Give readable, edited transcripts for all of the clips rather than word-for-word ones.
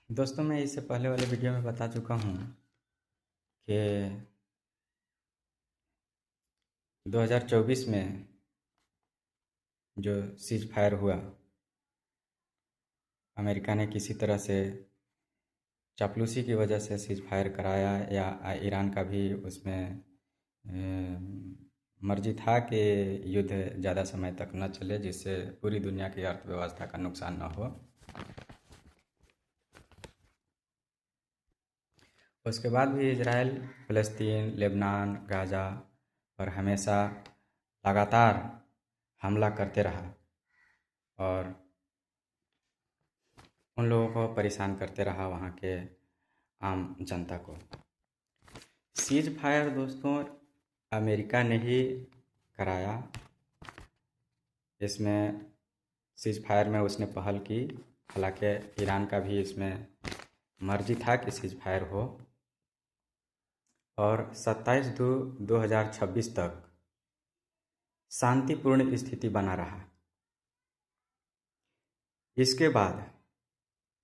दोस्तों, मैं इससे पहले वाले वीडियो में बता चुका हूँ कि 2024 में जो सीज फायर हुआ, अमेरिका ने किसी तरह से चापलूसी की वजह से सीज फायर कराया, या ईरान का भी उसमें मर्जी था कि युद्ध ज़्यादा समय तक न चले, जिससे पूरी दुनिया की अर्थव्यवस्था का नुकसान न हो। उसके बाद भी इजराइल, फ़लस्तीन, लेबनान, गाज़ा पर हमेशा लगातार हमला करते रहा और उन लोगों को परेशान करते रहा, वहाँ के आम जनता को। सीज फायर दोस्तों अमेरिका ने ही कराया। इसमें सीज फायर में उसने पहल की, हालांकि ईरान का भी इसमें मर्जी था कि सीज फायर हो, और 27/2/2026 तक शांतिपूर्ण स्थिति बना रहा। इसके बाद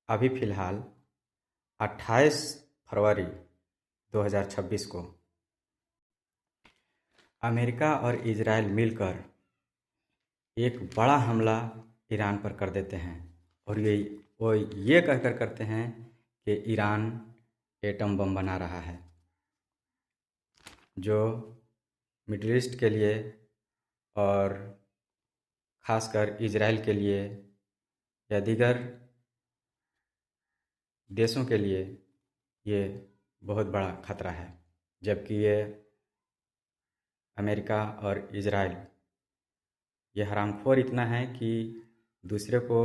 अभी फ़िलहाल 28 फरवरी 2026 को अमेरिका और इजराइल मिलकर एक बड़ा हमला ईरान पर कर देते हैं, और वो ये कहकर करते हैं कि ईरान एटम बम बना रहा है, जो मिडिल ईस्ट के लिए और ख़ासकर इजराइल के लिए या दीगर देशों के लिए ये बहुत बड़ा खतरा है। जबकि ये अमेरिका और इजराइल ये हरामखोर इतना है कि दूसरे को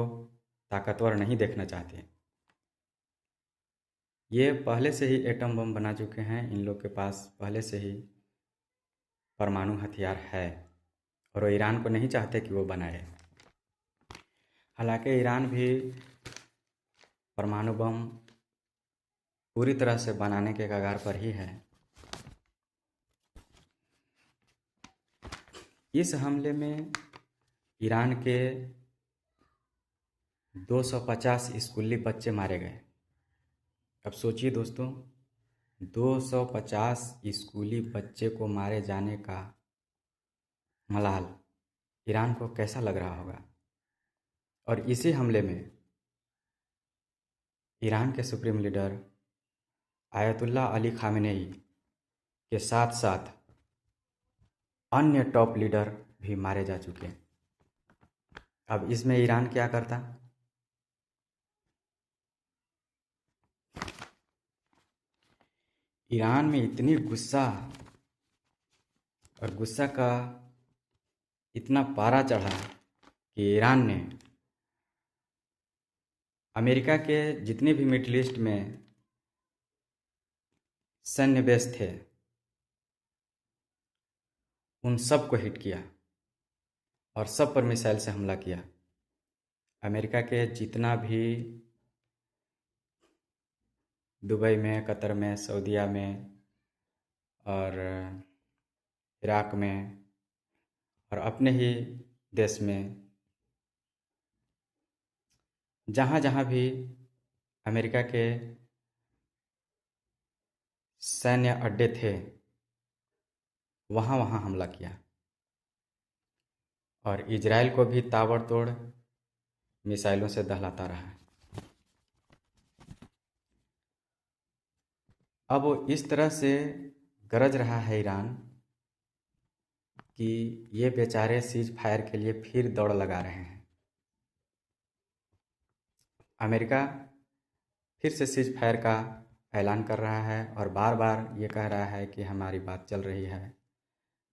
ताकतवर नहीं देखना चाहते। ये पहले से ही एटम बम बना चुके हैं, इन लोग के पास पहले से ही परमाणु हथियार है, और वो ईरान को नहीं चाहते कि वो बनाए। हालांकि ईरान भी परमाणु बम पूरी तरह से बनाने के कगार पर ही है। इस हमले में ईरान के 250 स्कूली बच्चे मारे गए। अब सोचिए दोस्तों, 250 स्कूली बच्चे को मारे जाने का मलाल ईरान को कैसा लग रहा होगा। और इसी हमले में ईरान के supreme leader ayatollah Ali Khamenei के साथ साथ अन्य टॉप लीडर भी मारे जा चुके हैं। अब इसमें ईरान क्या करता? ईरान में इतनी गुस्सा और गुस्सा का इतना पारा चढ़ा कि ईरान ने अमेरिका के जितने भी मिडिल ईस्ट में सैन्य बेस थे उन सब को हिट किया और सब पर मिसाइल से हमला किया। अमेरिका के जितना भी दुबई में, कतर में, सऊदीया में और इराक में और अपने ही देश में जहाँ जहाँ भी अमेरिका के सैन्य अड्डे थे वहाँ वहाँ हमला किया, और इजराइल को भी ताबड़तोड़ मिसाइलों से दहलाता रहा। अब वो इस तरह से गरज रहा है ईरान कि ये बेचारे सीज फायर के लिए फिर दौड़ लगा रहे हैं। अमेरिका फिर से सीज फायर का ऐलान कर रहा है और बार बार ये कह रहा है कि हमारी बात चल रही है,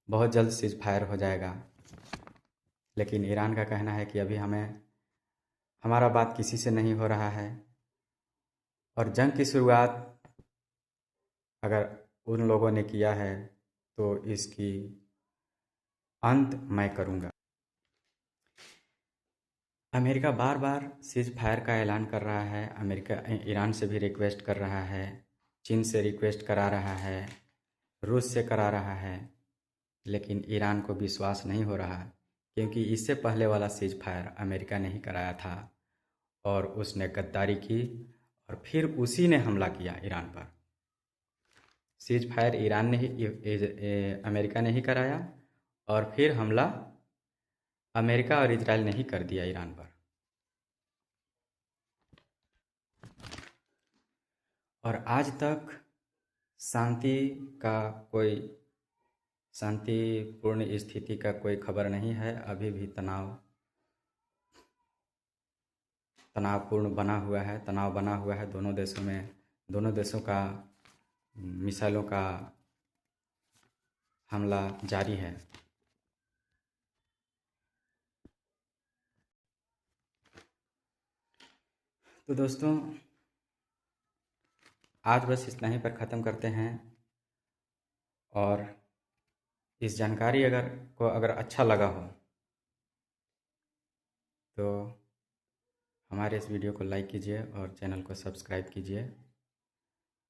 बहुत जल्द सीज फायर हो जाएगा। लेकिन ईरान का कहना है कि अभी हमारा बात किसी से नहीं हो रहा है, और जंग की शुरुआत अगर उन लोगों ने किया है तो इसकी अंत मैं करूँगा। अमेरिका बार बार सीज फायर का ऐलान कर रहा है। अमेरिका ईरान से भी रिक्वेस्ट कर रहा है, चीन से रिक्वेस्ट करा रहा है, रूस से करा रहा है, लेकिन ईरान को विश्वास नहीं हो रहा, क्योंकि इससे पहले वाला सीज फायर अमेरिका ने ही कराया था और उसने गद्दारी की और फिर उसी ने हमला किया ईरान पर। सीज फायर ईरान ने ही अमेरिका ने ही कराया और फिर हमला अमेरिका और इजराइल ने ही कर दिया ईरान पर। और आज तक शांति का कोई शांतिपूर्ण स्थिति का कोई खबर नहीं है। अभी भी तनावपूर्ण बना हुआ है, तनाव बना हुआ है दोनों देशों में। दोनों देशों का मिसाइलों का हमला जारी है। तो दोस्तों, आज बस इतना ही पर ख़त्म करते हैं। और इस जानकारी अगर अच्छा लगा हो तो हमारे इस वीडियो को लाइक कीजिए और चैनल को सब्सक्राइब कीजिए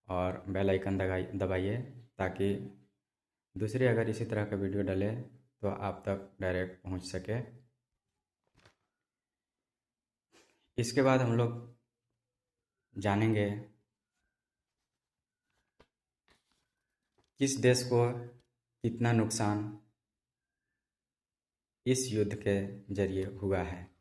और बेल आइकन दबाइए ताकि दूसरे अगर इसी तरह का वीडियो डाले तो आप तक डायरेक्ट पहुंच सके। इसके बाद हम लोग जानेंगे किस देश को कितना नुकसान इस युद्ध के जरिए हुआ है।